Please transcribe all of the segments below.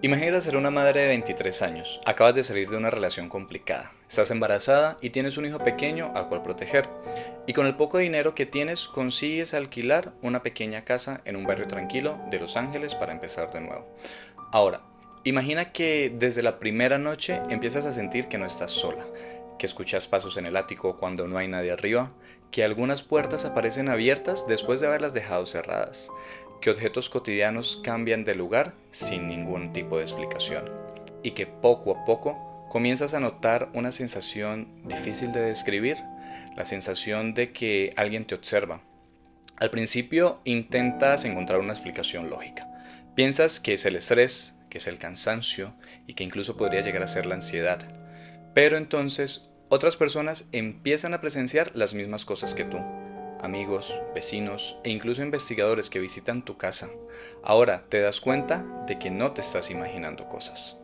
Imagina ser una madre de 23 años, acabas de salir de una relación complicada, estás embarazada y tienes un hijo pequeño al cual proteger. Y con el poco dinero que tienes consigues alquilar una pequeña casa en un barrio tranquilo de Los Ángeles para empezar de nuevo. Ahora, imagina que desde la primera noche empiezas a sentir que no estás sola, que escuchas pasos en el ático cuando no hay nadie arriba, que algunas puertas aparecen abiertas después de haberlas dejado cerradas, que objetos cotidianos cambian de lugar sin ningún tipo de explicación, y que poco a poco comienzas a notar una sensación difícil de describir, la sensación de que alguien te observa. Al principio intentas encontrar una explicación lógica. Piensas que es el estrés, que es el cansancio y que incluso podría llegar a ser la ansiedad. Pero entonces otras personas empiezan a presenciar las mismas cosas que tú. Amigos, vecinos e incluso investigadores que visitan tu casa. Ahora te das cuenta de que no te estás imaginando cosas.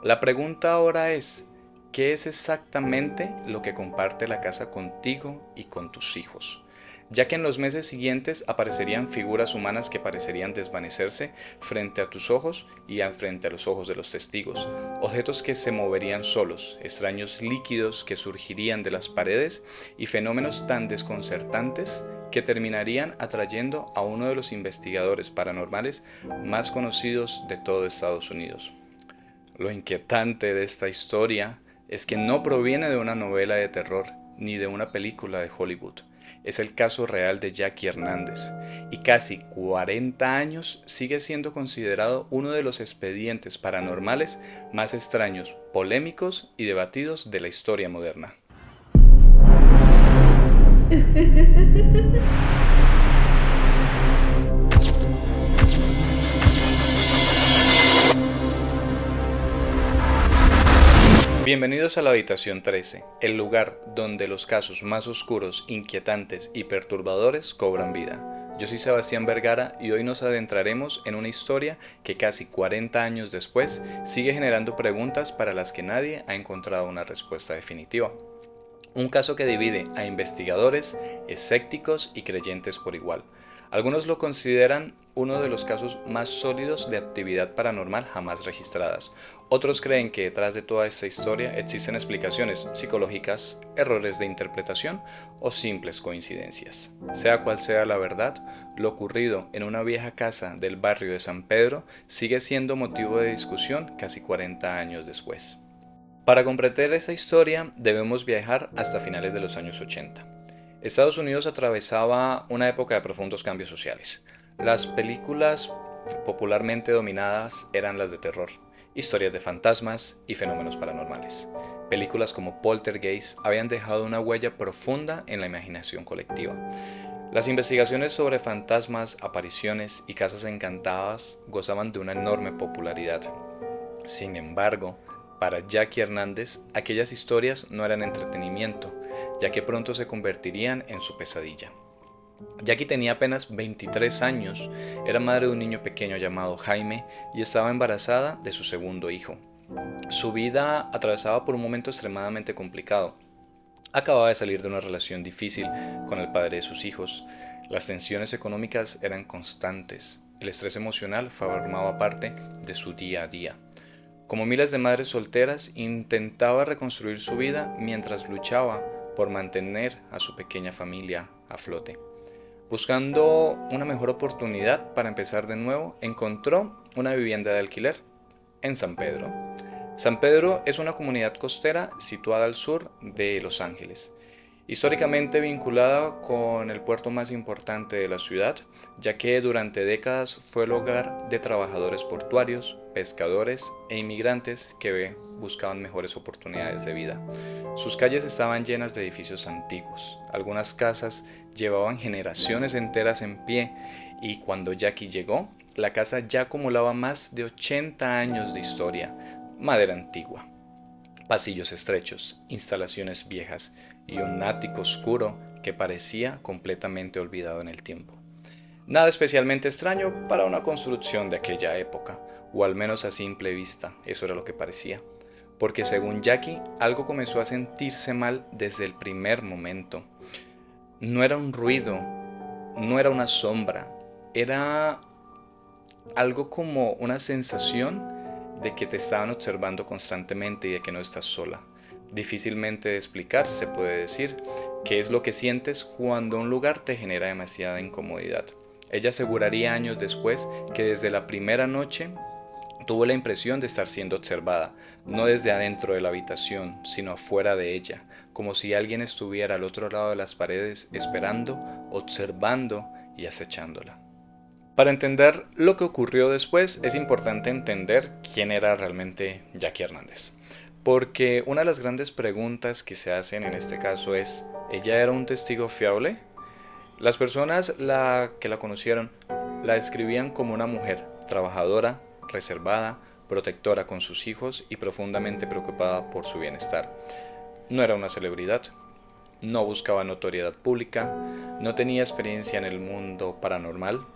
La pregunta ahora es, ¿qué es exactamente lo que comparte la casa contigo y con tus hijos? Ya que en los meses siguientes aparecerían figuras humanas que parecerían desvanecerse frente a tus ojos y frente a los ojos de los testigos, objetos que se moverían solos, extraños líquidos que surgirían de las paredes y fenómenos tan desconcertantes que terminarían atrayendo a uno de los investigadores paranormales más conocidos de todo Estados Unidos. Lo inquietante de esta historia es que no proviene de una novela de terror ni de una película de Hollywood. Es el caso real de Jackie Hernández y casi 40 años sigue siendo considerado uno de los expedientes paranormales más extraños, polémicos y debatidos de la historia moderna. Bienvenidos a la habitación 13, el lugar donde los casos más oscuros, inquietantes y perturbadores cobran vida. Yo soy Sebastián Vergara y hoy nos adentraremos en una historia que casi 40 años después sigue generando preguntas para las que nadie ha encontrado una respuesta definitiva. Un caso que divide a investigadores, escépticos y creyentes por igual. Algunos lo consideran uno de los casos más sólidos de actividad paranormal jamás registradas. Otros creen que detrás de toda esta historia existen explicaciones psicológicas, errores de interpretación o simples coincidencias. Sea cual sea la verdad, lo ocurrido en una vieja casa del barrio de San Pedro sigue siendo motivo de discusión casi 40 años después. Para comprender esa historia debemos viajar hasta finales de los años 80. Estados Unidos atravesaba una época de profundos cambios sociales. Las películas popularmente dominadas eran las de terror, historias de fantasmas y fenómenos paranormales. Películas como Poltergeist habían dejado una huella profunda en la imaginación colectiva. Las investigaciones sobre fantasmas, apariciones y casas encantadas gozaban de una enorme popularidad. Sin embargo, para Jackie Hernández, aquellas historias no eran entretenimiento, ya que pronto se convertirían en su pesadilla. Jackie tenía apenas 23 años, era madre de un niño pequeño llamado Jaime y estaba embarazada de su segundo hijo. Su vida atravesaba por un momento extremadamente complicado. Acababa de salir de una relación difícil con el padre de sus hijos. Las tensiones económicas eran constantes. El estrés emocional formaba parte de su día a día. Como miles de madres solteras, intentaba reconstruir su vida mientras luchaba por mantener a su pequeña familia a flote. Buscando una mejor oportunidad para empezar de nuevo, encontró una vivienda de alquiler en San Pedro. San Pedro es una comunidad costera situada al sur de Los Ángeles, históricamente vinculada con el puerto más importante de la ciudad, ya que durante décadas fue el hogar de trabajadores portuarios, pescadores e inmigrantes que buscaban mejores oportunidades de vida. Sus calles estaban llenas de edificios antiguos, algunas casas llevaban generaciones enteras en pie y cuando Jackie llegó, la casa ya acumulaba más de 80 años de historia, madera antigua, pasillos estrechos, instalaciones viejas y un ático oscuro que parecía completamente olvidado en el tiempo. Nada especialmente extraño para una construcción de aquella época, o al menos a simple vista, eso era lo que parecía. Porque según Jackie, algo comenzó a sentirse mal desde el primer momento. No era un ruido, no era una sombra, era algo como una sensación de que te estaban observando constantemente y de que no estás sola. Difícilmente de explicar, se puede decir, qué es lo que sientes cuando un lugar te genera demasiada incomodidad. Ella aseguraría años después que desde la primera noche tuvo la impresión de estar siendo observada, no desde adentro de la habitación, sino afuera de ella, como si alguien estuviera al otro lado de las paredes esperando, observando y acechándola. Para entender lo que ocurrió después, es importante entender quién era realmente Jackie Hernández. Porque una de las grandes preguntas que se hacen en este caso es, ¿ella era un testigo fiable? Las personas que la conocieron la describían como una mujer trabajadora, reservada, protectora con sus hijos y profundamente preocupada por su bienestar. No era una celebridad, no buscaba notoriedad pública, no tenía experiencia en el mundo paranormal,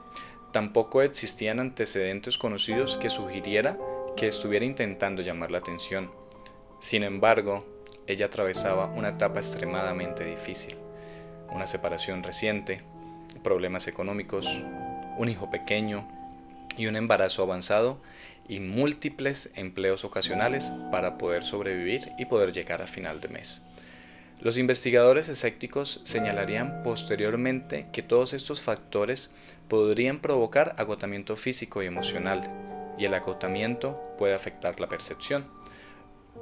tampoco existían antecedentes conocidos que sugiriera que estuviera intentando llamar la atención. Sin embargo, ella atravesaba una etapa extremadamente difícil, una separación reciente, problemas económicos, un hijo pequeño y un embarazo avanzado y múltiples empleos ocasionales para poder sobrevivir y poder llegar a final de mes. Los investigadores escépticos señalarían posteriormente que todos estos factores podrían provocar agotamiento físico y emocional, y el agotamiento puede afectar la percepción.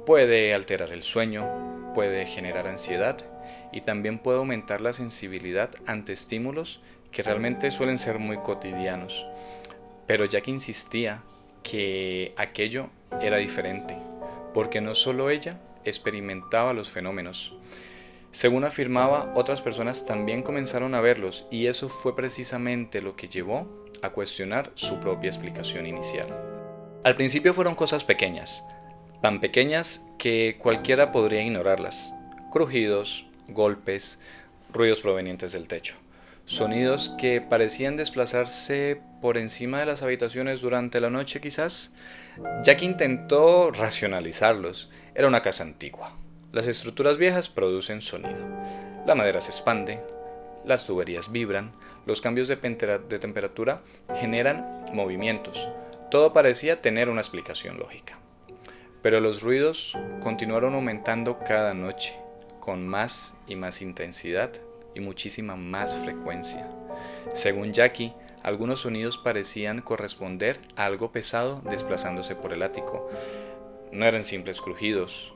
Puede alterar el sueño, puede generar ansiedad y también puede aumentar la sensibilidad ante estímulos que realmente suelen ser muy cotidianos. Pero Jack insistía que aquello era diferente, porque no solo ella experimentaba los fenómenos. Según afirmaba, otras personas también comenzaron a verlos y eso fue precisamente lo que llevó a cuestionar su propia explicación inicial. Al principio fueron cosas pequeñas, tan pequeñas que cualquiera podría ignorarlas. Crujidos, golpes, ruidos provenientes del techo. Sonidos que parecían desplazarse por encima de las habitaciones durante la noche quizás. Jack intentó racionalizarlos. Era una casa antigua. Las estructuras viejas producen sonido. La madera se expande, las tuberías vibran, los cambios de temperatura generan movimientos. Todo parecía tener una explicación lógica. Pero los ruidos continuaron aumentando cada noche, con más y más intensidad y muchísima más frecuencia. Según Jackie, algunos sonidos parecían corresponder a algo pesado desplazándose por el ático. No eran simples crujidos,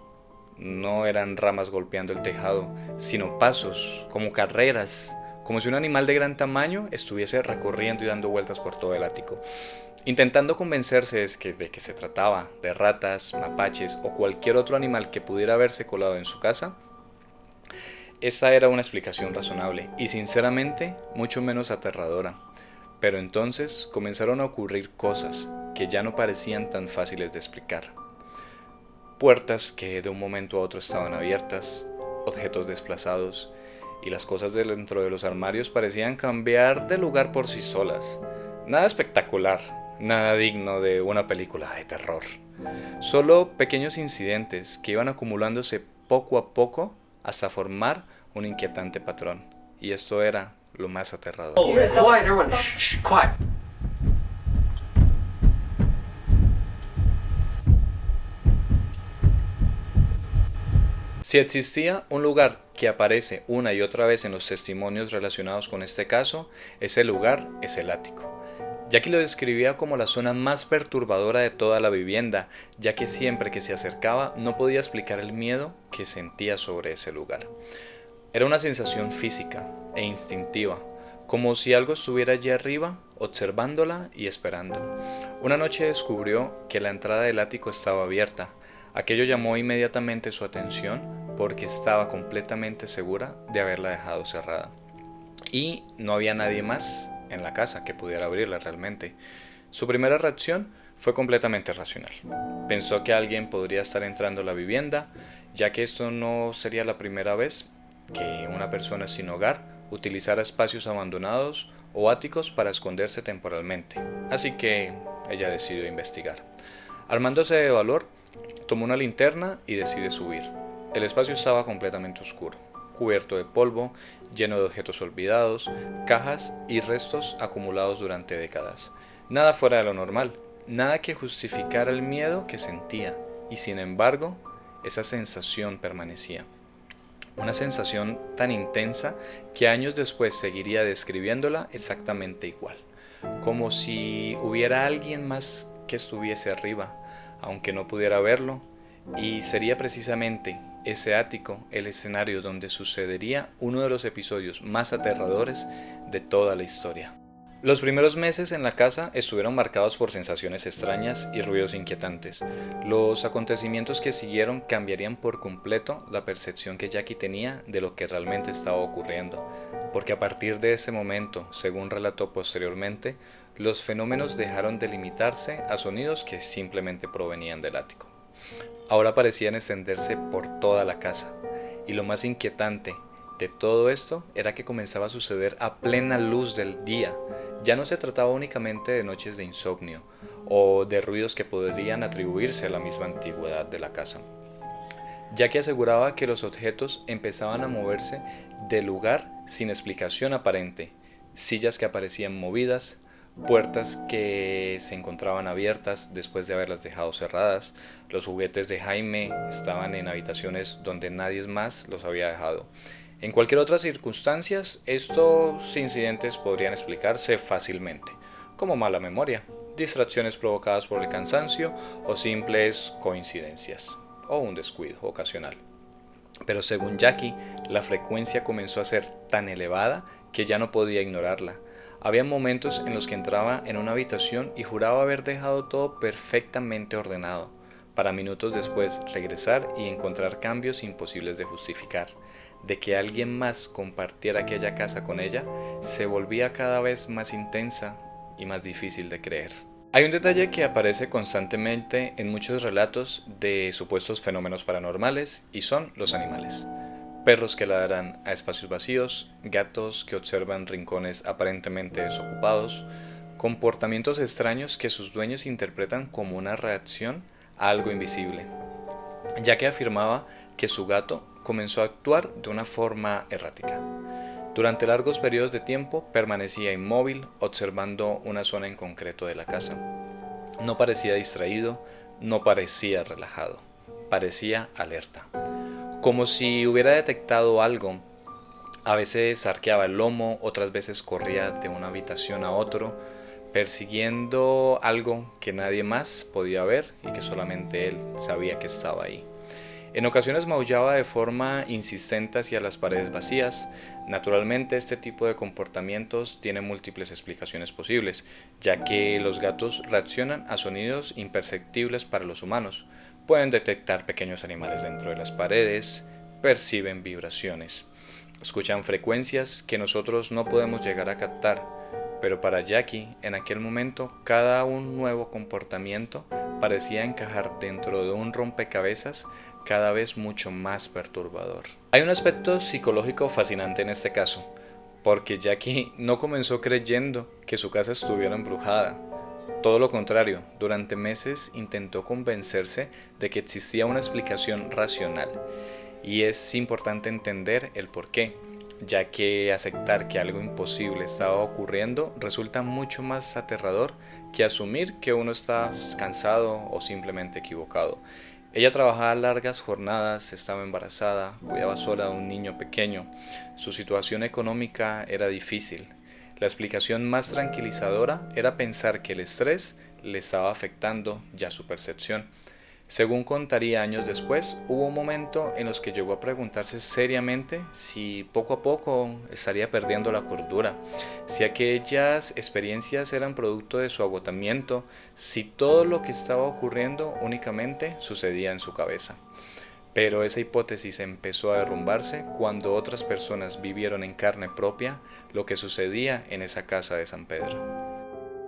no eran ramas golpeando el tejado, sino pasos, como carreras, como si un animal de gran tamaño estuviese recorriendo y dando vueltas por todo el ático. Intentando convencerse de que se trataba de ratas, mapaches o cualquier otro animal que pudiera haberse colado en su casa, esa era una explicación razonable y sinceramente mucho menos aterradora. Pero entonces comenzaron a ocurrir cosas que ya no parecían tan fáciles de explicar. Puertas que de un momento a otro estaban abiertas, objetos desplazados, y las cosas dentro de los armarios parecían cambiar de lugar por sí solas. Nada espectacular, nada digno de una película de terror. Solo pequeños incidentes que iban acumulándose poco a poco hasta formar un inquietante patrón. Y esto era lo más aterrador. Oh, quiet, everyone. Shh, quiet. Si existía un lugar que aparece una y otra vez en los testimonios relacionados con este caso, ese lugar es el ático. Jackie lo describía como la zona más perturbadora de toda la vivienda, ya que siempre que se acercaba no podía explicar el miedo que sentía sobre ese lugar. Era una sensación física e instintiva, como si algo estuviera allí arriba, observándola y esperando. Una noche descubrió que la entrada del ático estaba abierta. Aquello llamó inmediatamente su atención porque estaba completamente segura de haberla dejado cerrada. Y no había nadie más en la casa que pudiera abrirla realmente. Su primera reacción fue completamente racional. Pensó que alguien podría estar entrando a la vivienda, ya que esto no sería la primera vez que una persona sin hogar utilizara espacios abandonados o áticos para esconderse temporalmente. Así que ella decidió investigar. Armándose de valor, tomó una linterna y decide subir. El espacio estaba completamente oscuro, cubierto de polvo, lleno de objetos olvidados, cajas y restos acumulados durante décadas. Nada fuera de lo normal, Nada que justificara el miedo que sentía, y sin embargo, esa sensación permanecía. Una sensación tan intensa que años después seguiría describiéndola exactamente igual, como si hubiera alguien más que estuviese arriba, aunque no pudiera verlo, y sería precisamente ese ático el escenario donde sucedería uno de los episodios más aterradores de toda la historia. Los primeros meses en la casa estuvieron marcados por sensaciones extrañas y ruidos inquietantes. Los acontecimientos que siguieron cambiarían por completo la percepción que Jackie tenía de lo que realmente estaba ocurriendo, porque a partir de ese momento, según relató posteriormente, los fenómenos dejaron de limitarse a sonidos que simplemente provenían del ático. Ahora parecían extenderse por toda la casa, y lo más inquietante de todo esto era que comenzaba a suceder a plena luz del día. Ya no se trataba únicamente de noches de insomnio o de ruidos que podrían atribuirse a la misma antigüedad de la casa, ya que aseguraba que los objetos empezaban a moverse del lugar sin explicación aparente, sillas que aparecían movidas, puertas que se encontraban abiertas después de haberlas dejado cerradas, los juguetes de Jaime estaban en habitaciones donde nadie más los había dejado. En cualquier otra circunstancia, estos incidentes podrían explicarse fácilmente, como mala memoria, distracciones provocadas por el cansancio o simples coincidencias, o un descuido ocasional. Pero según Jackie, la frecuencia comenzó a ser tan elevada que ya no podía ignorarla. Había momentos en los que entraba en una habitación y juraba haber dejado todo perfectamente ordenado, para minutos después regresar y encontrar cambios imposibles de justificar. De que alguien más compartiera aquella casa con ella, se volvía cada vez más intensa y más difícil de creer. Hay un detalle que aparece constantemente en muchos relatos de supuestos fenómenos paranormales y son los animales. Perros que ladran a espacios vacíos, gatos que observan rincones aparentemente desocupados, comportamientos extraños que sus dueños interpretan como una reacción a algo invisible, ya que afirmaba que su gato comenzó a actuar de una forma errática. Durante largos periodos de tiempo permanecía inmóvil observando una zona en concreto de la casa. No parecía distraído, no parecía relajado, parecía alerta, como si hubiera detectado algo. A veces arqueaba el lomo, otras veces corría de una habitación a otro, persiguiendo algo que nadie más podía ver y que solamente él sabía que estaba ahí. En ocasiones maullaba de forma insistente hacia las paredes vacías. Naturalmente, este tipo de comportamientos tiene múltiples explicaciones posibles, ya que los gatos reaccionan a sonidos imperceptibles para los humanos. Pueden detectar pequeños animales dentro de las paredes, perciben vibraciones, escuchan frecuencias que nosotros no podemos llegar a captar. Pero para Jackie, en aquel momento, cada un nuevo comportamiento parecía encajar dentro de un rompecabezas cada vez mucho más perturbador. Hay un aspecto psicológico fascinante en este caso, porque Jackie no comenzó creyendo que su casa estuviera embrujada. Todo lo contrario, durante meses intentó convencerse de que existía una explicación racional, y es importante entender el porqué, ya que aceptar que algo imposible estaba ocurriendo resulta mucho más aterrador que asumir que uno está cansado o simplemente equivocado. Ella trabajaba largas jornadas, estaba embarazada, cuidaba sola de un niño pequeño. Su situación económica era difícil. La explicación más tranquilizadora era pensar que el estrés le estaba afectando ya su percepción. Según contaría años después, hubo un momento en los que llegó a preguntarse seriamente si poco a poco estaría perdiendo la cordura, si aquellas experiencias eran producto de su agotamiento, si todo lo que estaba ocurriendo únicamente sucedía en su cabeza. Pero esa hipótesis empezó a derrumbarse cuando otras personas vivieron en carne propia lo que sucedía en esa casa de San Pedro.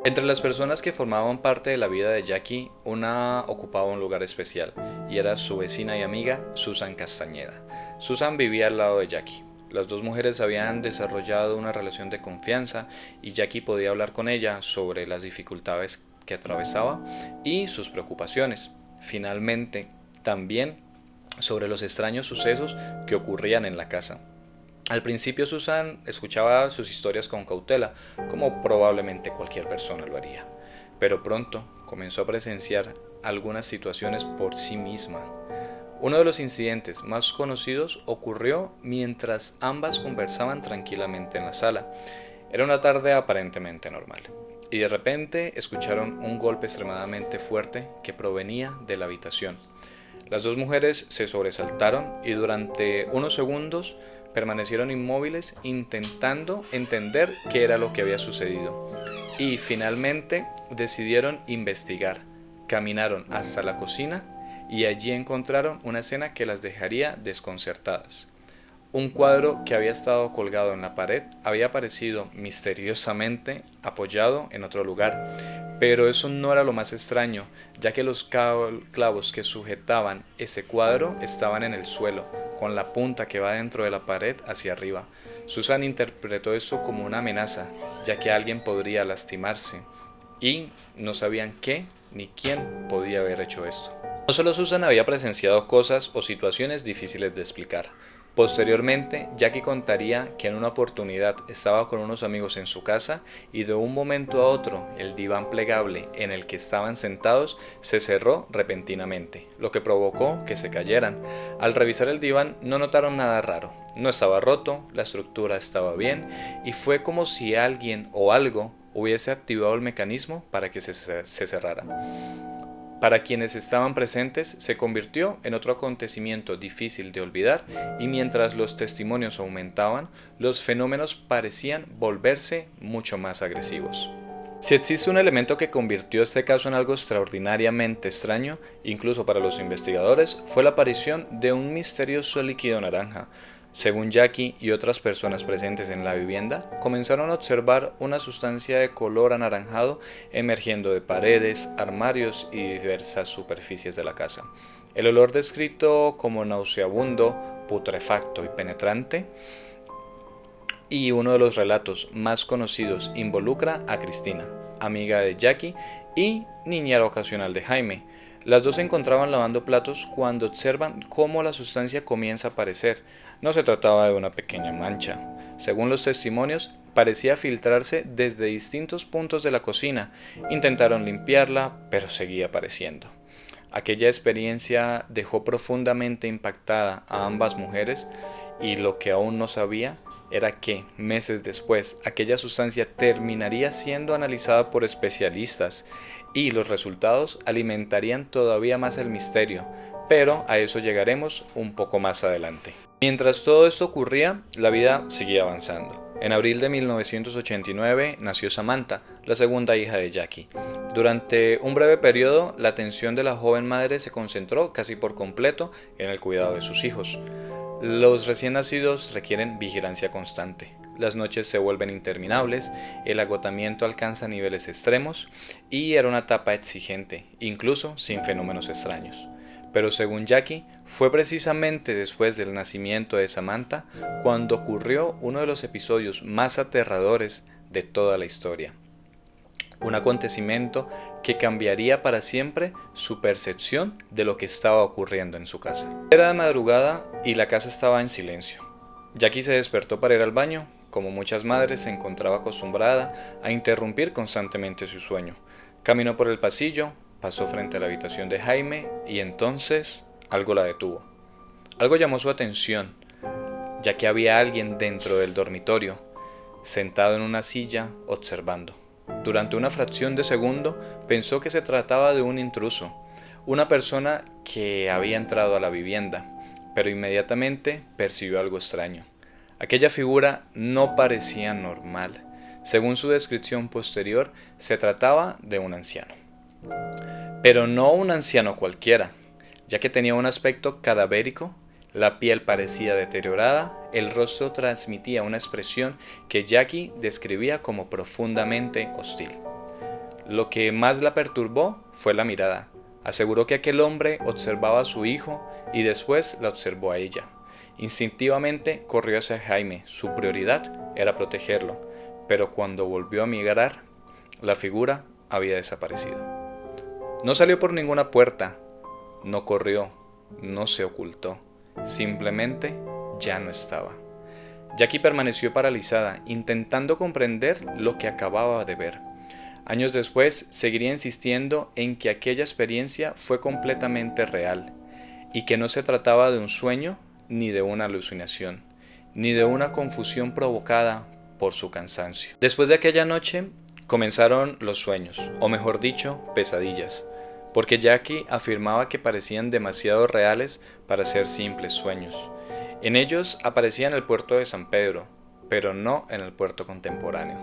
Entre las personas que formaban parte de la vida de Jackie, una ocupaba un lugar especial, y era su vecina y amiga Susan Castañeda. Susan vivía al lado de Jackie. Las dos mujeres habían desarrollado una relación de confianza y Jackie podía hablar con ella sobre las dificultades que atravesaba y sus preocupaciones. Finalmente, también sobre los extraños sucesos que ocurrían en la casa. Al principio Susan escuchaba sus historias con cautela, como probablemente cualquier persona lo haría. pero pronto comenzó a presenciar algunas situaciones por sí misma. Uno de los incidentes más conocidos ocurrió mientras ambas conversaban tranquilamente en la sala. Era una tarde aparentemente normal, y de repente escucharon un golpe extremadamente fuerte que provenía de la habitación. Las dos mujeres se sobresaltaron y durante unos segundos permanecieron inmóviles intentando entender qué era lo que había sucedido. Y finalmente decidieron investigar. Caminaron hasta la cocina y allí encontraron una escena que las dejaría desconcertadas. Un cuadro que había estado colgado en la pared había aparecido misteriosamente apoyado en otro lugar, pero eso no era lo más extraño, ya que los clavos que sujetaban ese cuadro estaban en el suelo, con la punta que va dentro de la pared hacia arriba. Susan interpretó esto como una amenaza, ya que alguien podría lastimarse, y no sabían qué ni quién podía haber hecho esto. No solo Susan había presenciado cosas o situaciones difíciles de explicar. Posteriormente, Jackie contaría que en una oportunidad estaba con unos amigos en su casa y de un momento a otro el diván plegable en el que estaban sentados se cerró repentinamente, lo que provocó que se cayeran. Al revisar el diván no notaron nada raro, no estaba roto, la estructura estaba bien y fue como si alguien o algo hubiese activado el mecanismo para que se cerrara. Para quienes estaban presentes, se convirtió en otro acontecimiento difícil de olvidar y mientras los testimonios aumentaban, los fenómenos parecían volverse mucho más agresivos. Si existe un elemento que convirtió este caso en algo extraordinariamente extraño, incluso para los investigadores, fue la aparición de un misterioso líquido naranja. Según Jackie y otras personas presentes en la vivienda, comenzaron a observar una sustancia de color anaranjado emergiendo de paredes, armarios y diversas superficies de la casa. El olor descrito como nauseabundo, putrefacto y penetrante, y uno de los relatos más conocidos involucra a Cristina, amiga de Jackie y niñera ocasional de Jaime. Las dos se encontraban lavando platos cuando observan cómo la sustancia comienza a aparecer. No se trataba de una pequeña mancha. Según los testimonios, parecía filtrarse desde distintos puntos de la cocina. Intentaron limpiarla, pero seguía apareciendo. Aquella experiencia dejó profundamente impactada a ambas mujeres y lo que aún no sabía era que, meses después, aquella sustancia terminaría siendo analizada por especialistas y los resultados alimentarían todavía más el misterio, pero a eso llegaremos un poco más adelante. Mientras todo esto ocurría, la vida seguía avanzando. En abril de 1989 nació Samantha, la segunda hija de Jackie. Durante un breve periodo, la atención de la joven madre se concentró casi por completo en el cuidado de sus hijos. Los recién nacidos requieren vigilancia constante. Las noches se vuelven interminables, el agotamiento alcanza niveles extremos y era una etapa exigente, incluso sin fenómenos extraños. Pero según Jackie, fue precisamente después del nacimiento de Samantha cuando ocurrió uno de los episodios más aterradores de toda la historia. Un acontecimiento que cambiaría para siempre su percepción de lo que estaba ocurriendo en su casa. Era de madrugada y la casa estaba en silencio. Jackie se despertó para ir al baño. Como muchas madres, se encontraba acostumbrada a interrumpir constantemente su sueño. Caminó por el pasillo, pasó frente a la habitación de Jaime y entonces algo la detuvo. Algo llamó su atención, ya que había alguien dentro del dormitorio, sentado en una silla, observando. Durante una fracción de segundo pensó que se trataba de un intruso, una persona que había entrado a la vivienda, pero inmediatamente percibió algo extraño. Aquella figura no parecía normal. Según su descripción posterior, se trataba de un anciano. Pero no un anciano cualquiera, ya que tenía un aspecto cadavérico, la piel parecía deteriorada, el rostro transmitía una expresión que Jackie describía como profundamente hostil. Lo que más la perturbó fue la mirada. Aseguró que aquel hombre observaba a su hijo y después la observó a ella. Instintivamente corrió hacia Jaime, su prioridad era protegerlo, pero cuando volvió a mirar, la figura había desaparecido. No salió por ninguna puerta, no corrió, no se ocultó, simplemente ya no estaba. Jackie permaneció paralizada, intentando comprender lo que acababa de ver. Años después, seguiría insistiendo en que aquella experiencia fue completamente real y que no se trataba de un sueño ni de una alucinación, ni de una confusión provocada por su cansancio. Después de aquella noche, comenzaron los sueños, o mejor dicho, pesadillas, porque Jackie afirmaba que parecían demasiado reales para ser simples sueños. En ellos aparecía en el puerto de San Pedro, pero no en el puerto contemporáneo.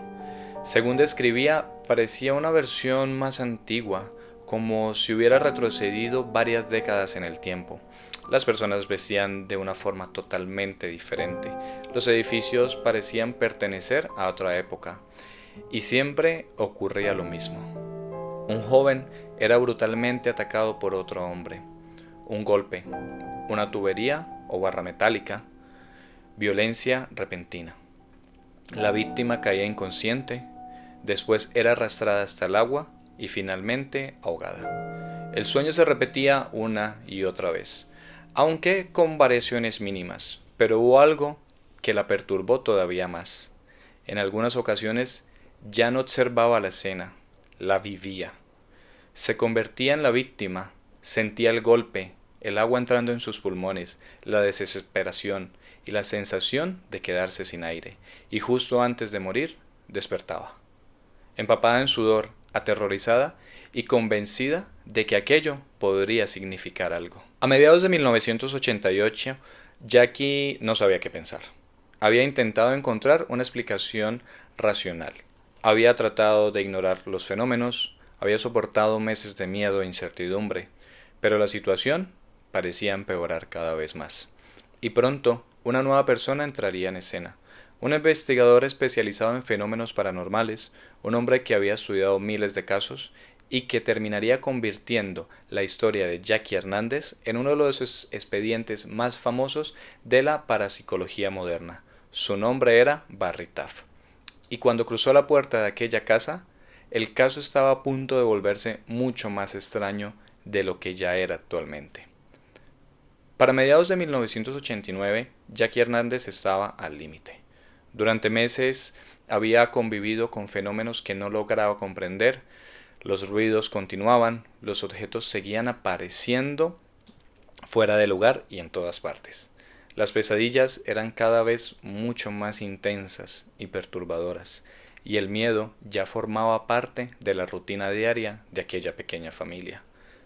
Según describía, parecía una versión más antigua, como si hubiera retrocedido varias décadas en el tiempo. Las personas vestían de una forma totalmente diferente. Los edificios parecían pertenecer a otra época. Y siempre ocurría lo mismo. Un joven era brutalmente atacado por otro hombre. Un golpe, una tubería o barra metálica, violencia repentina. La víctima caía inconsciente, después era arrastrada hasta el agua y finalmente ahogada. El sueño se repetía una y otra vez, aunque con variaciones mínimas, pero hubo algo que la perturbó todavía más. En algunas ocasiones ya no observaba la escena, la vivía. Se convertía en la víctima, sentía el golpe, el agua entrando en sus pulmones, la desesperación y la sensación de quedarse sin aire, y justo antes de morir, despertaba. Empapada en sudor, aterrorizada y convencida de que aquello podría significar algo. A mediados de 1988, Jackie no sabía qué pensar. Había intentado encontrar una explicación racional. Había tratado de ignorar los fenómenos, había soportado meses de miedo e incertidumbre, pero la situación parecía empeorar cada vez más. Y pronto, una nueva persona entraría en escena. Un investigador especializado en fenómenos paranormales, un hombre que había estudiado miles de casos y que terminaría convirtiendo la historia de Jackie Hernández en uno de los expedientes más famosos de la parapsicología moderna. Su nombre era Barry Taff. Y cuando cruzó la puerta de aquella casa, el caso estaba a punto de volverse mucho más extraño de lo que ya era actualmente. Para mediados de 1989, Jackie Hernández estaba al límite. Durante meses había convivido con fenómenos que no lograba comprender. Los ruidos continuaban, los objetos seguían apareciendo fuera de lugar y en todas partes. Las pesadillas eran cada vez mucho más intensas y perturbadoras, y el miedo ya formaba parte de la rutina diaria de aquella pequeña familia.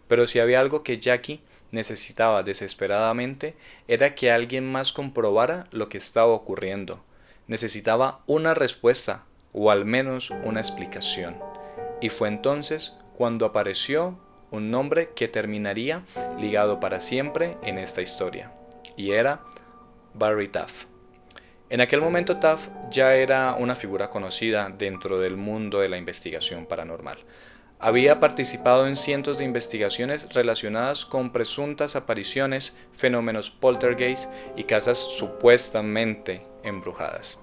Pero si había algo que Jackie necesitaba desesperadamente, era que alguien más comprobara lo que estaba ocurriendo. Necesitaba una respuesta, o al menos una explicación. Y fue entonces cuando apareció un nombre que terminaría ligado para siempre en esta historia, y era Barry Taff. En aquel momento Taff ya era una figura conocida dentro del mundo de la investigación paranormal. Había participado en cientos de investigaciones relacionadas con presuntas apariciones, fenómenos poltergeist y casas supuestamente embrujadas.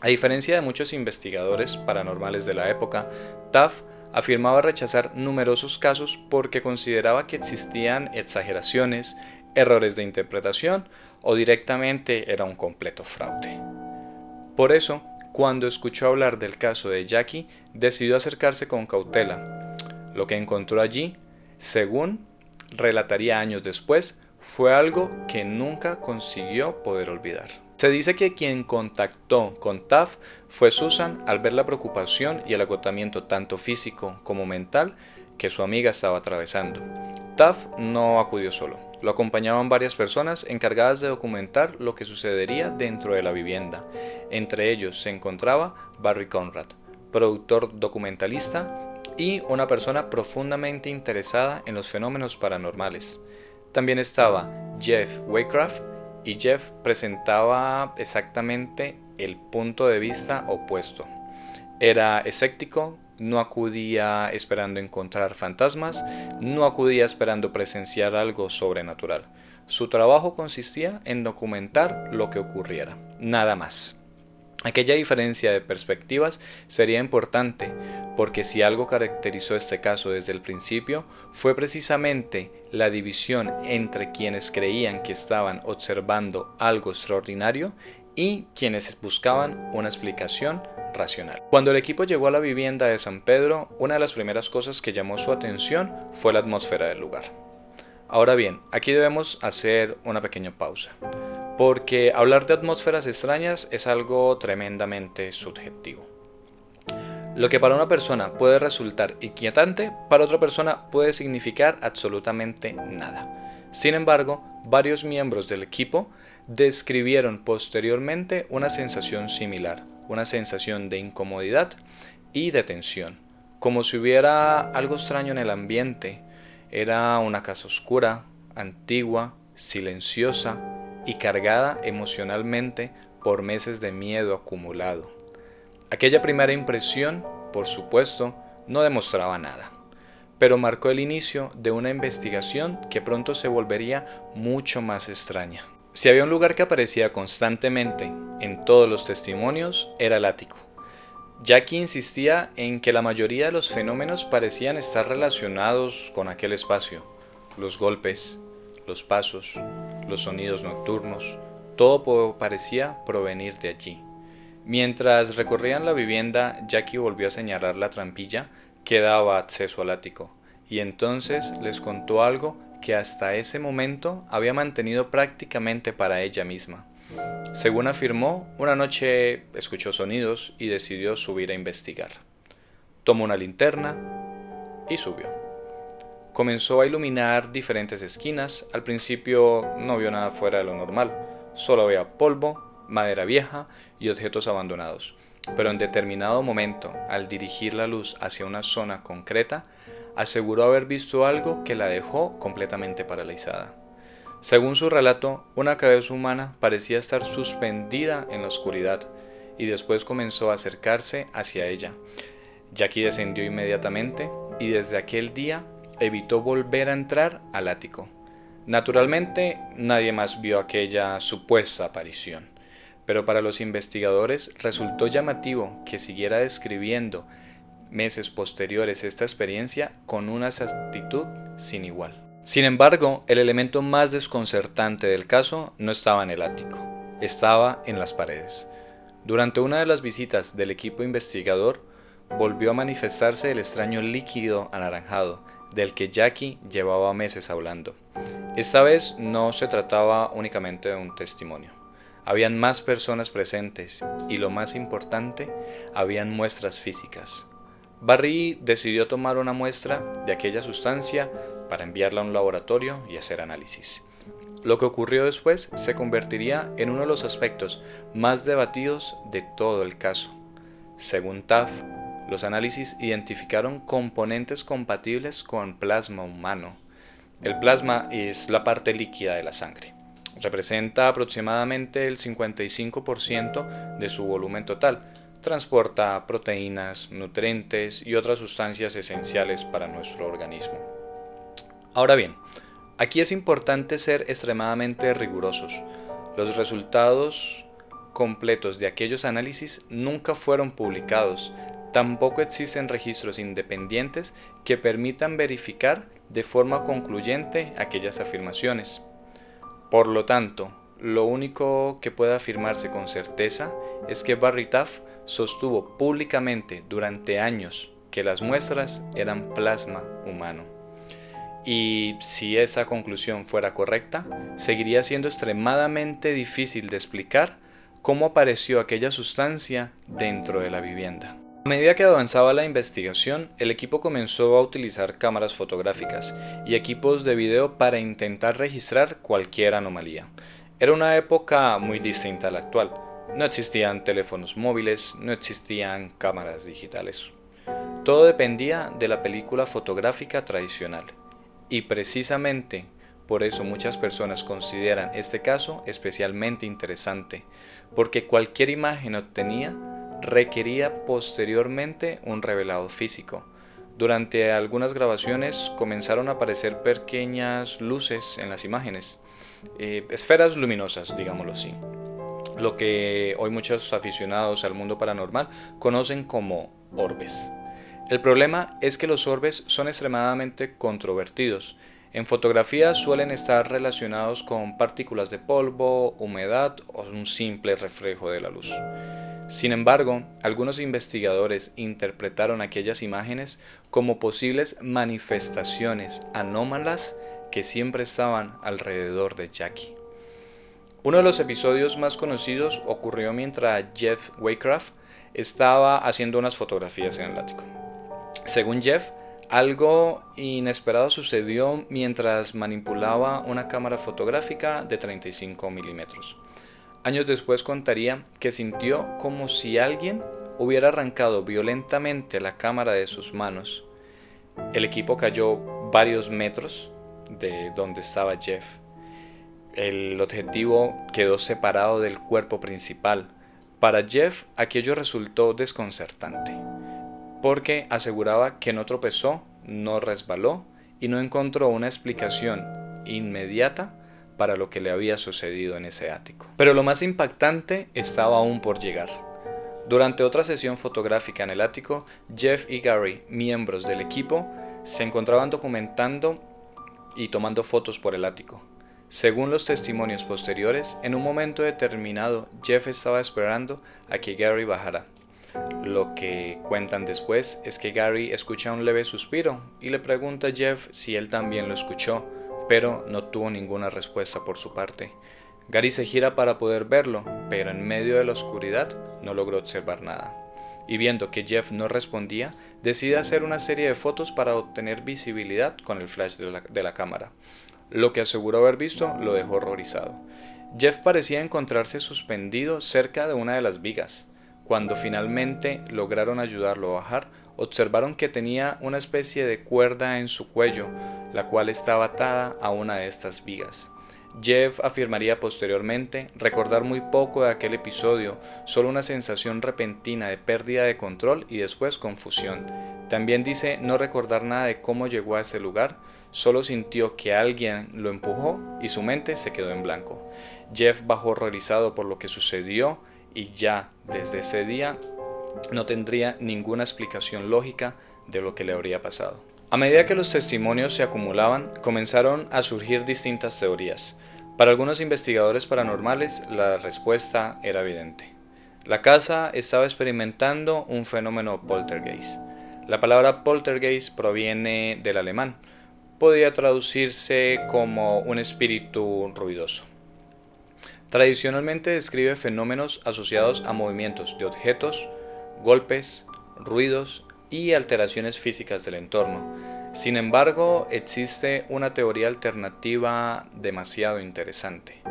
A diferencia de muchos investigadores paranormales de la época, Taff afirmaba rechazar numerosos casos porque consideraba que existían exageraciones, errores de interpretación o directamente era un completo fraude. Por eso, cuando escuchó hablar del caso de Jackie, decidió acercarse con cautela. Lo que encontró allí, según relataría años después, fue algo que nunca consiguió poder olvidar. Se dice que quien contactó con Taff fue Susan al ver la preocupación y el agotamiento tanto físico como mental que su amiga estaba atravesando. Taff no acudió solo, lo acompañaban varias personas encargadas de documentar lo que sucedería dentro de la vivienda. Entre ellos se encontraba Barry Conrad, productor documentalista y una persona profundamente interesada en los fenómenos paranormales. También estaba Jeff Waycraft, y Jeff presentaba exactamente el punto de vista opuesto. Era escéptico, no acudía esperando encontrar fantasmas, no acudía esperando presenciar algo sobrenatural. Su trabajo consistía en documentar lo que ocurriera, nada más. Aquella diferencia de perspectivas sería importante, porque si algo caracterizó este caso desde el principio, fue precisamente la división entre quienes creían que estaban observando algo extraordinario y quienes buscaban una explicación racional. Cuando el equipo llegó a la vivienda de San Pedro, una de las primeras cosas que llamó su atención fue la atmósfera del lugar. Ahora bien, aquí debemos hacer una pequeña pausa, porque hablar de atmósferas extrañas es algo tremendamente subjetivo. Lo que para una persona puede resultar inquietante, para otra persona puede significar absolutamente nada. Sin embargo, varios miembros del equipo describieron posteriormente una sensación similar, una sensación de incomodidad y de tensión, como si hubiera algo extraño en el ambiente. Era una casa oscura, antigua, silenciosa y cargada emocionalmente por meses de miedo acumulado. Aquella primera impresión, por supuesto, no demostraba nada, pero marcó el inicio de una investigación que pronto se volvería mucho más extraña. Si había un lugar que aparecía constantemente en todos los testimonios, era el ático. Jackie insistía en que la mayoría de los fenómenos parecían estar relacionados con aquel espacio. Los golpes, los pasos, los sonidos nocturnos, todo parecía provenir de allí. Mientras recorrían la vivienda, Jackie volvió a señalar la trampilla que daba acceso al ático, y entonces les contó algo que hasta ese momento había mantenido prácticamente para ella misma. Según afirmó, una noche escuchó sonidos y decidió subir a investigar. Tomó una linterna y subió. Comenzó a iluminar diferentes esquinas. Al principio no vio nada fuera de lo normal, solo había polvo, madera vieja y objetos abandonados. Pero en determinado momento, al dirigir la luz hacia una zona concreta, aseguró haber visto algo que la dejó completamente paralizada. Según su relato, una cabeza humana parecía estar suspendida en la oscuridad y después comenzó a acercarse hacia ella. Jackie descendió inmediatamente y desde aquel día evitó volver a entrar al ático. Naturalmente, nadie más vio aquella supuesta aparición, pero para los investigadores resultó llamativo que siguiera describiendo meses posteriores esta experiencia con una exactitud sin igual. Sin embargo, el elemento más desconcertante del caso no estaba en el ático, estaba en las paredes. Durante una de las visitas del equipo investigador, volvió a manifestarse el extraño líquido anaranjado del que Jackie llevaba meses hablando. Esta vez no se trataba únicamente de un testimonio. Habían más personas presentes y, lo más importante, habían muestras físicas. Barry decidió tomar una muestra de aquella sustancia para enviarla a un laboratorio y hacer análisis. Lo que ocurrió después se convertiría en uno de los aspectos más debatidos de todo el caso. Según Taft, los análisis identificaron componentes compatibles con plasma humano. El plasma es la parte líquida de la sangre. Representa aproximadamente el 55% de su volumen total. Transporta proteínas, nutrientes y otras sustancias esenciales para nuestro organismo. Ahora bien, aquí es importante ser extremadamente rigurosos. Los resultados completos de aquellos análisis nunca fueron publicados. Tampoco existen registros independientes que permitan verificar de forma concluyente aquellas afirmaciones. Por lo tanto, lo único que puede afirmarse con certeza es que Barry Taft sostuvo públicamente durante años que las muestras eran plasma humano. Y si esa conclusión fuera correcta, seguiría siendo extremadamente difícil de explicar cómo apareció aquella sustancia dentro de la vivienda. A medida que avanzaba la investigación, el equipo comenzó a utilizar cámaras fotográficas y equipos de video para intentar registrar cualquier anomalía. Era una época muy distinta a la actual. No existían teléfonos móviles, no existían cámaras digitales. Todo dependía de la película fotográfica tradicional. Y precisamente por eso muchas personas consideran este caso especialmente interesante, porque cualquier imagen obtenida requería posteriormente un revelado físico. Durante algunas grabaciones comenzaron a aparecer pequeñas luces en las imágenes, esferas luminosas, digámoslo así, lo que hoy muchos aficionados al mundo paranormal conocen como orbes. El problema es que los orbes son extremadamente controvertidos. En fotografía suelen estar relacionados con partículas de polvo, humedad o un simple reflejo de la luz. Sin embargo, algunos investigadores interpretaron aquellas imágenes como posibles manifestaciones anómalas que siempre estaban alrededor de Jackie. Uno de los episodios más conocidos ocurrió mientras Jeff Waycraft estaba haciendo unas fotografías en el ático. Según Jeff, algo inesperado sucedió mientras manipulaba una cámara fotográfica de 35 milímetros. Años después contaría que sintió como si alguien hubiera arrancado violentamente la cámara de sus manos. El equipo cayó varios metros de donde estaba Jeff. El objetivo quedó separado del cuerpo principal. Para Jeff, aquello resultó desconcertante, porque aseguraba que no tropezó, no resbaló y no encontró una explicación inmediata para lo que le había sucedido en ese ático. Pero lo más impactante estaba aún por llegar. Durante otra sesión fotográfica en el ático, Jeff y Gary, miembros del equipo, se encontraban documentando y tomando fotos por el ático. Según los testimonios posteriores, en un momento determinado, Jeff estaba esperando a que Gary bajara. Lo que cuentan después es que Gary escucha un leve suspiro y le pregunta a Jeff si él también lo escuchó, pero no tuvo ninguna respuesta por su parte. Gary se gira para poder verlo, pero en medio de la oscuridad no logró observar nada. Y viendo que Jeff no respondía, decide hacer una serie de fotos para obtener visibilidad con el flash de la cámara. Lo que aseguró haber visto lo dejó horrorizado. Jeff parecía encontrarse suspendido cerca de una de las vigas. Cuando finalmente lograron ayudarlo a bajar, observaron que tenía una especie de cuerda en su cuello, la cual estaba atada a una de estas vigas. Jeff afirmaría posteriormente recordar muy poco de aquel episodio, solo una sensación repentina de pérdida de control y después confusión. También dice no recordar nada de cómo llegó a ese lugar, solo sintió que alguien lo empujó y su mente se quedó en blanco. Jeff bajó horrorizado por lo que sucedió y ya desde ese día no tendría ninguna explicación lógica de lo que le habría pasado. A medida que los testimonios se acumulaban, comenzaron a surgir distintas teorías. Para algunos investigadores paranormales, la respuesta era evidente. La casa estaba experimentando un fenómeno poltergeist. La palabra poltergeist proviene del alemán. Podía traducirse como un espíritu ruidoso. Tradicionalmente describe fenómenos asociados a movimientos de objetos, golpes, ruidos y alteraciones físicas del entorno. Sin embargo, existe una teoría alternativa demasiado interesante.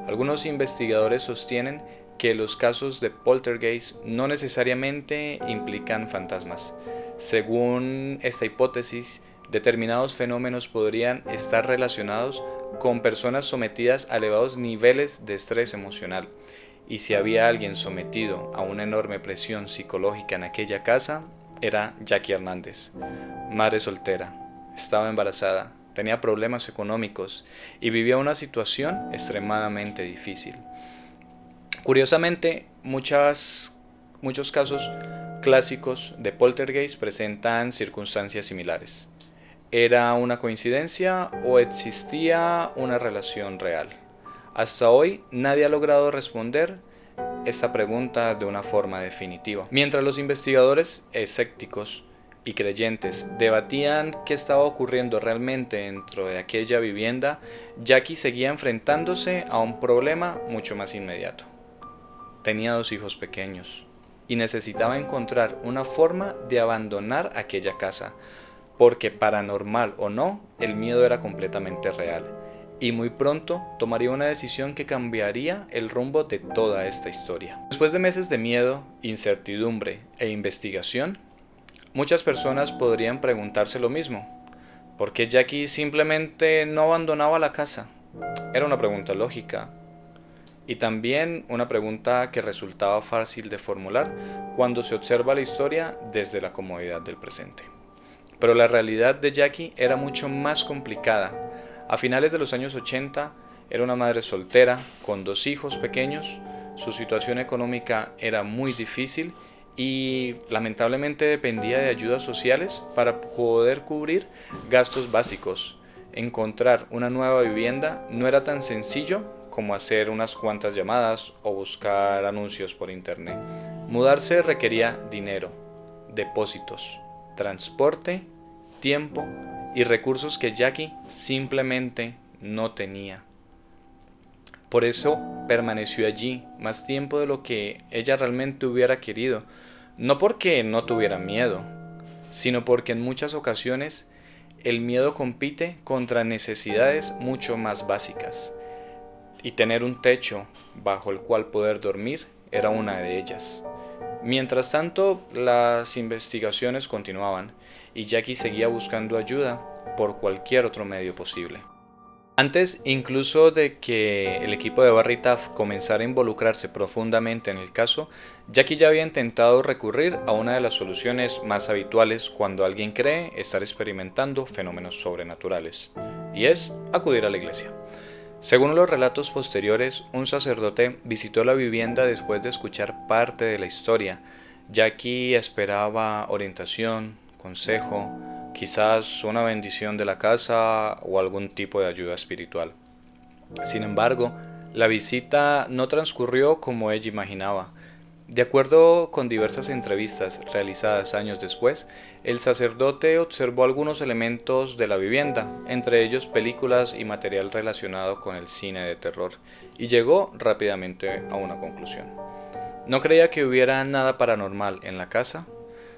Algunos investigadores sostienen que los casos de poltergeist no necesariamente implican fantasmas. Según esta hipótesis, determinados fenómenos podrían estar relacionados con personas sometidas a elevados niveles de estrés emocional. Y si había alguien sometido a una enorme presión psicológica en aquella casa, era Jackie Hernández, madre soltera, estaba embarazada, tenía problemas económicos y vivía una situación extremadamente difícil. Curiosamente, muchos casos clásicos de poltergeist presentan circunstancias similares. ¿Era una coincidencia o existía una relación real? Hasta hoy nadie ha logrado responder esta pregunta de una forma definitiva. Mientras los investigadores escépticos y creyentes debatían qué estaba ocurriendo realmente dentro de aquella vivienda, Jackie seguía enfrentándose a un problema mucho más inmediato. Tenía 2 hijos pequeños y necesitaba encontrar una forma de abandonar aquella casa, porque paranormal o no, el miedo era completamente real. Y muy pronto tomaría una decisión que cambiaría el rumbo de toda esta historia. Después de meses de miedo, incertidumbre e investigación, muchas personas podrían preguntarse lo mismo. ¿Por qué Jackie simplemente no abandonaba la casa? Era una pregunta lógica y también una pregunta que resultaba fácil de formular cuando se observa la historia desde la comodidad del presente. Pero la realidad de Jackie era mucho más complicada. A finales de los años 80 era una madre soltera con 2 hijos pequeños, su situación económica era muy difícil y lamentablemente dependía de ayudas sociales para poder cubrir gastos básicos. Encontrar una nueva vivienda no era tan sencillo como hacer unas cuantas llamadas o buscar anuncios por internet. Mudarse requería dinero, depósitos, transporte, tiempo y recursos que Jackie simplemente no tenía. Por eso permaneció allí más tiempo de lo que ella realmente hubiera querido, no porque no tuviera miedo, sino porque en muchas ocasiones el miedo compite contra necesidades mucho más básicas, y tener un techo bajo el cual poder dormir era una de ellas. Mientras tanto, las investigaciones continuaban y Jackie seguía buscando ayuda por cualquier otro medio posible. Antes incluso de que el equipo de Barry Taff comenzara a involucrarse profundamente en el caso, Jackie ya había intentado recurrir a una de las soluciones más habituales cuando alguien cree estar experimentando fenómenos sobrenaturales, y es acudir a la iglesia. Según los relatos posteriores, un sacerdote visitó la vivienda después de escuchar parte de la historia. Jackie esperaba orientación, consejo, quizás una bendición de la casa o algún tipo de ayuda espiritual. Sin embargo, la visita no transcurrió como ella imaginaba. De acuerdo con diversas entrevistas realizadas años después, el sacerdote observó algunos elementos de la vivienda, entre ellos películas y material relacionado con el cine de terror, y llegó rápidamente a una conclusión. No creía que hubiera nada paranormal en la casa.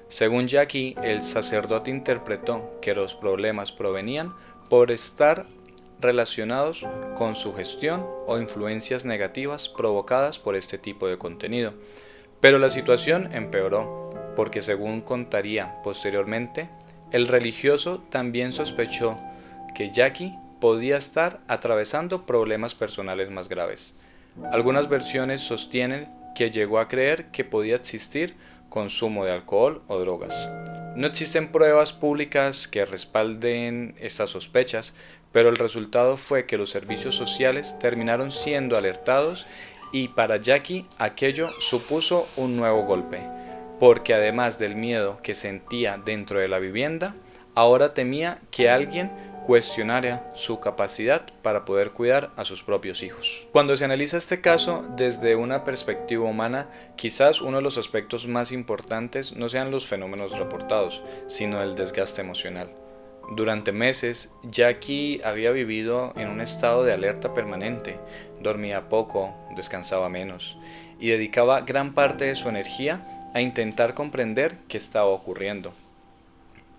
Según Jackie, el sacerdote interpretó que los problemas provenían por estar relacionados con sugestión o influencias negativas provocadas por este tipo de contenido. Pero la situación empeoró, porque según contaría posteriormente, el religioso también sospechó que Jackie podía estar atravesando problemas personales más graves. Algunas versiones sostienen que llegó a creer que podía existir consumo de alcohol o drogas. No existen pruebas públicas que respalden estas sospechas, pero el resultado fue que los servicios sociales terminaron siendo alertados y para Jackie aquello supuso un nuevo golpe, porque además del miedo que sentía dentro de la vivienda, ahora temía que alguien cuestionara su capacidad para poder cuidar a sus propios hijos. Cuando se analiza este caso desde una perspectiva humana, quizás uno de los aspectos más importantes no sean los fenómenos reportados, sino el desgaste emocional. Durante meses, Jackie había vivido en un estado de alerta permanente, dormía poco, descansaba menos y dedicaba gran parte de su energía a intentar comprender qué estaba ocurriendo.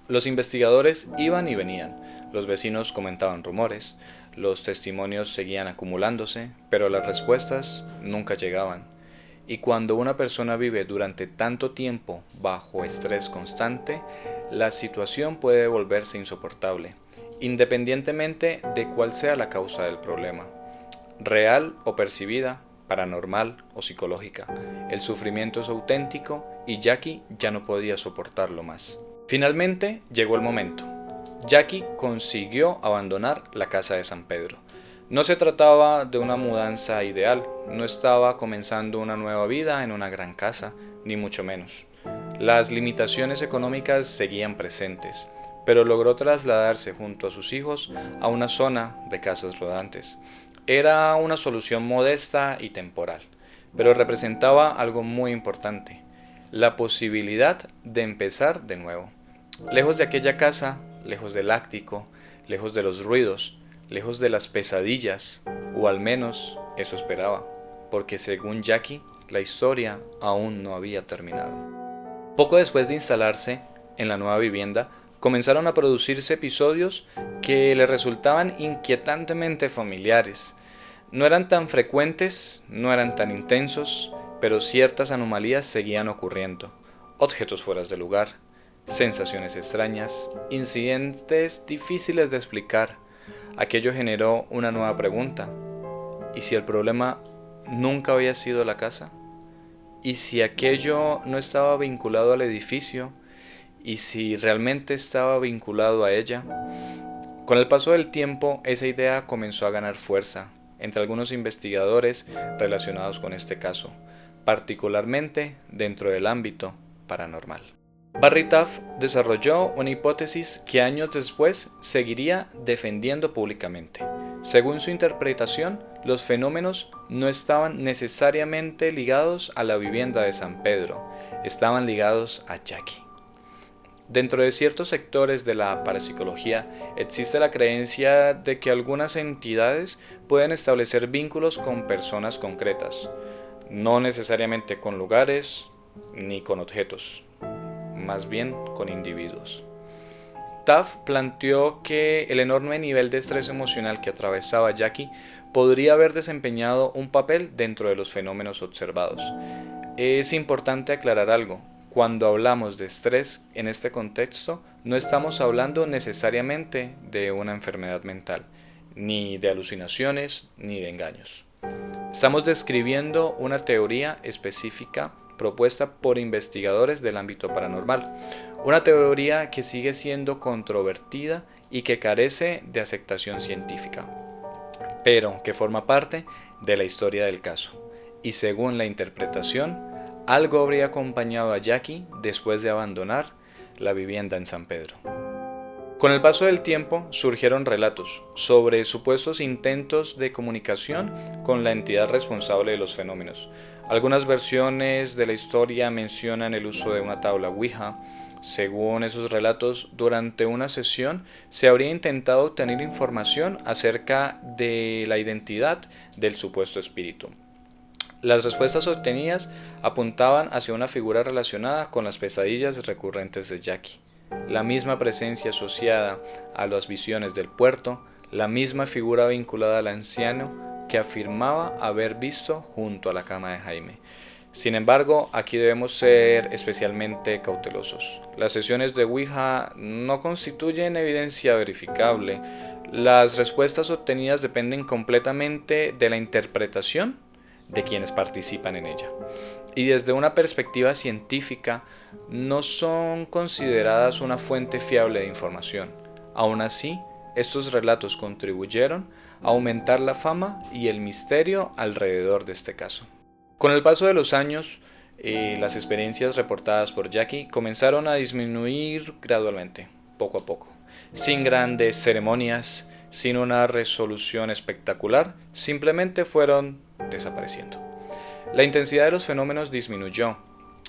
Los investigadores iban y venían, los vecinos comentaban rumores, los testimonios seguían acumulándose, pero las respuestas nunca llegaban. Y cuando una persona vive durante tanto tiempo bajo estrés constante, la situación puede volverse insoportable, independientemente de cuál sea la causa del problema, real o percibida, paranormal o psicológica. El sufrimiento es auténtico y Jackie ya no podía soportarlo más. Finalmente llegó el momento. Jackie consiguió abandonar la casa de San Pedro. No se trataba de una mudanza ideal, no estaba comenzando una nueva vida en una gran casa, ni mucho menos. Las limitaciones económicas seguían presentes, pero logró trasladarse junto a sus hijos a una zona de casas rodantes. Era una solución modesta y temporal, pero representaba algo muy importante, la posibilidad de empezar de nuevo. Lejos de aquella casa, lejos del ático, lejos de los ruidos, lejos de las pesadillas, o al menos eso esperaba, porque según Jackie, la historia aún no había terminado. Poco después de instalarse en la nueva vivienda, comenzaron a producirse episodios que le resultaban inquietantemente familiares. No eran tan frecuentes, no eran tan intensos, pero ciertas anomalías seguían ocurriendo. Objetos fuera de lugar, sensaciones extrañas, incidentes difíciles de explicar. Aquello generó una nueva pregunta. ¿Y si el problema nunca había sido la casa? ¿Y si aquello no estaba vinculado al edificio? ¿Y si realmente estaba vinculado a ella? Con el paso del tiempo, esa idea comenzó a ganar fuerza entre algunos investigadores relacionados con este caso, particularmente dentro del ámbito paranormal. Barry Taff desarrolló una hipótesis que años después seguiría defendiendo públicamente. Según su interpretación, los fenómenos no estaban necesariamente ligados a la vivienda de San Pedro, estaban ligados a Jackie. Dentro de ciertos sectores de la parapsicología existe la creencia de que algunas entidades pueden establecer vínculos con personas concretas, no necesariamente con lugares ni con objetos, más bien con individuos. Taft planteó que el enorme nivel de estrés emocional que atravesaba Jackie podría haber desempeñado un papel dentro de los fenómenos observados. Es importante aclarar algo. Cuando hablamos de estrés en este contexto, no estamos hablando necesariamente de una enfermedad mental, ni de alucinaciones, ni de engaños. Estamos describiendo una teoría específica propuesta por investigadores del ámbito paranormal, una teoría que sigue siendo controvertida y que carece de aceptación científica, pero que forma parte de la historia del caso, y según la interpretación, algo habría acompañado a Jackie después de abandonar la vivienda en San Pedro. Con el paso del tiempo surgieron relatos sobre supuestos intentos de comunicación con la entidad responsable de los fenómenos. Algunas versiones de la historia mencionan el uso de una tabla Ouija. Según esos relatos, durante una sesión se habría intentado obtener información acerca de la identidad del supuesto espíritu. Las respuestas obtenidas apuntaban hacia una figura relacionada con las pesadillas recurrentes de Jackie, la misma presencia asociada a las visiones del puerto, la misma figura vinculada al anciano que afirmaba haber visto junto a la cama de Jaime. Sin embargo, aquí debemos ser especialmente cautelosos. Las sesiones de Ouija no constituyen evidencia verificable. Las respuestas obtenidas dependen completamente de la interpretación de quienes participan en ella. Y desde una perspectiva científica, no son consideradas una fuente fiable de información. Aún así, estos relatos contribuyeron a aumentar la fama y el misterio alrededor de este caso. Con el paso de los años, las experiencias reportadas por Jackie comenzaron a disminuir gradualmente, poco a poco, sin grandes ceremonias, sin una resolución espectacular, simplemente fueron desapareciendo. La intensidad de los fenómenos disminuyó,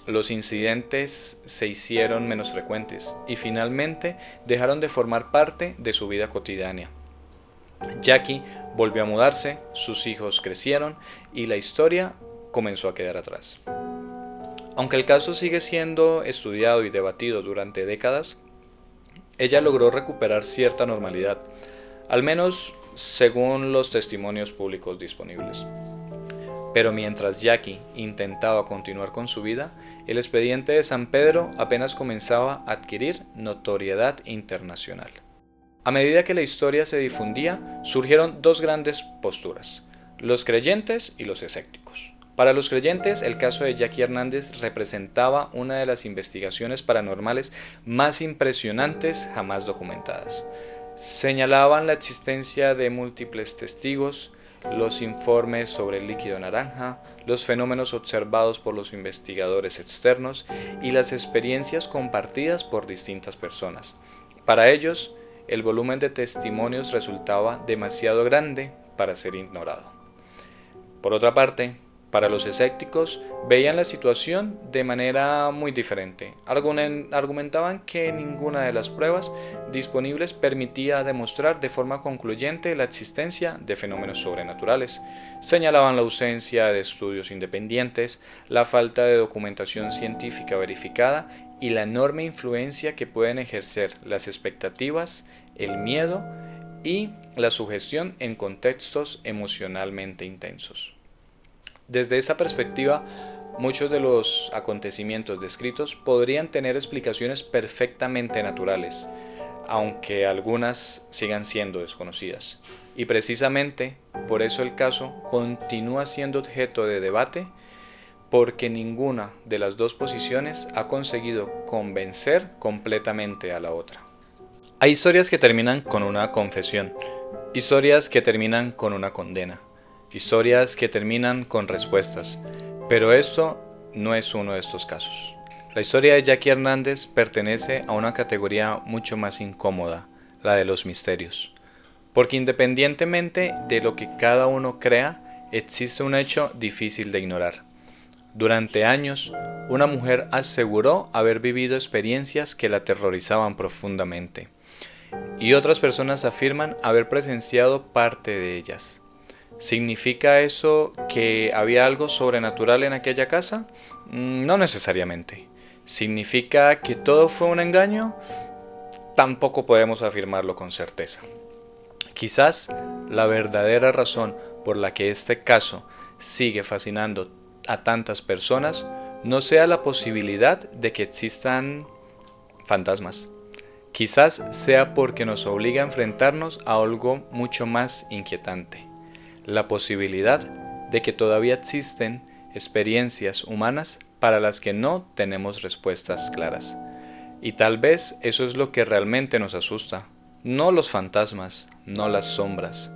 los incidentes se hicieron menos frecuentes y finalmente dejaron de formar parte de su vida cotidiana. Jackie volvió a mudarse, sus hijos crecieron y la historia comenzó a quedar atrás. Aunque el caso sigue siendo estudiado y debatido durante décadas, ella logró recuperar cierta normalidad, al menos según los testimonios públicos disponibles. Pero mientras Jackie intentaba continuar con su vida, el expediente de San Pedro apenas comenzaba a adquirir notoriedad internacional. A medida que la historia se difundía, surgieron dos grandes posturas: los creyentes y los escépticos. Para los creyentes, el caso de Jackie Hernández representaba una de las investigaciones paranormales más impresionantes jamás documentadas. Señalaban la existencia de múltiples testigos, los informes sobre el líquido naranja, los fenómenos observados por los investigadores externos y las experiencias compartidas por distintas personas. Para ellos, el volumen de testimonios resultaba demasiado grande para ser ignorado. Por otra parte, para los escépticos, veían la situación de manera muy diferente. Argumentaban que ninguna de las pruebas disponibles permitía demostrar de forma concluyente la existencia de fenómenos sobrenaturales. Señalaban la ausencia de estudios independientes, la falta de documentación científica verificada y la enorme influencia que pueden ejercer las expectativas, el miedo y la sugestión en contextos emocionalmente intensos. Desde esa perspectiva, muchos de los acontecimientos descritos podrían tener explicaciones perfectamente naturales, aunque algunas sigan siendo desconocidas. Y precisamente por eso el caso continúa siendo objeto de debate, porque ninguna de las dos posiciones ha conseguido convencer completamente a la otra. Hay historias que terminan con una confesión, historias que terminan con una condena, historias que terminan con respuestas, pero esto no es uno de estos casos. La historia de Jackie Hernández pertenece a una categoría mucho más incómoda, la de los misterios. porque independientemente de lo que cada uno crea, existe un hecho difícil de ignorar. Durante años, una mujer aseguró haber vivido experiencias que la aterrorizaban profundamente, y otras personas afirman haber presenciado parte de ellas. ¿Significa eso que había algo sobrenatural en aquella casa? No necesariamente. ¿Significa que todo fue un engaño? Tampoco podemos afirmarlo con certeza. Quizás la verdadera razón por la que este caso sigue fascinando a tantas personas no sea la posibilidad de que existan fantasmas. Quizás sea porque nos obliga a enfrentarnos a algo mucho más inquietante: la posibilidad de que todavía existen experiencias humanas para las que no tenemos respuestas claras. Y tal vez eso es lo que realmente nos asusta. No los fantasmas, no las sombras,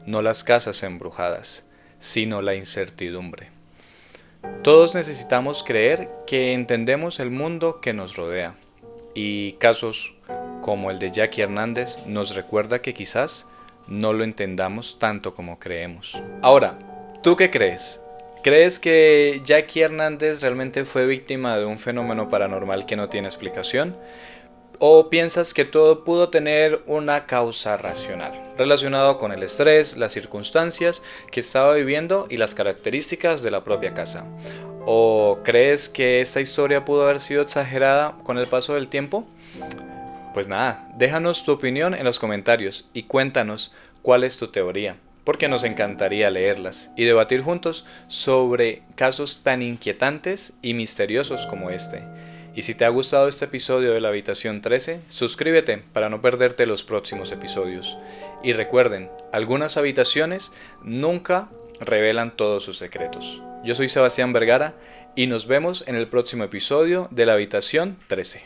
no las casas embrujadas, sino la incertidumbre. Todos necesitamos creer que entendemos el mundo que nos rodea, y casos como el de Jackie Hernández nos recuerda que quizás no lo entendamos tanto como creemos. Ahora, ¿tú qué crees? ¿Crees que Jackie Hernández realmente fue víctima de un fenómeno paranormal que no tiene explicación? ¿O piensas que todo pudo tener una causa racional, relacionado con el estrés, las circunstancias que estaba viviendo y las características de la propia casa? ¿O crees que esta historia pudo haber sido exagerada con el paso del tiempo? Pues nada, déjanos tu opinión en los comentarios y cuéntanos cuál es tu teoría, porque nos encantaría leerlas y debatir juntos sobre casos tan inquietantes y misteriosos como este. Y si te ha gustado este episodio de la Habitación 13, suscríbete para no perderte los próximos episodios. Y recuerden, algunas habitaciones nunca revelan todos sus secretos. Yo soy Sebastián Vergara y nos vemos en el próximo episodio de la Habitación 13.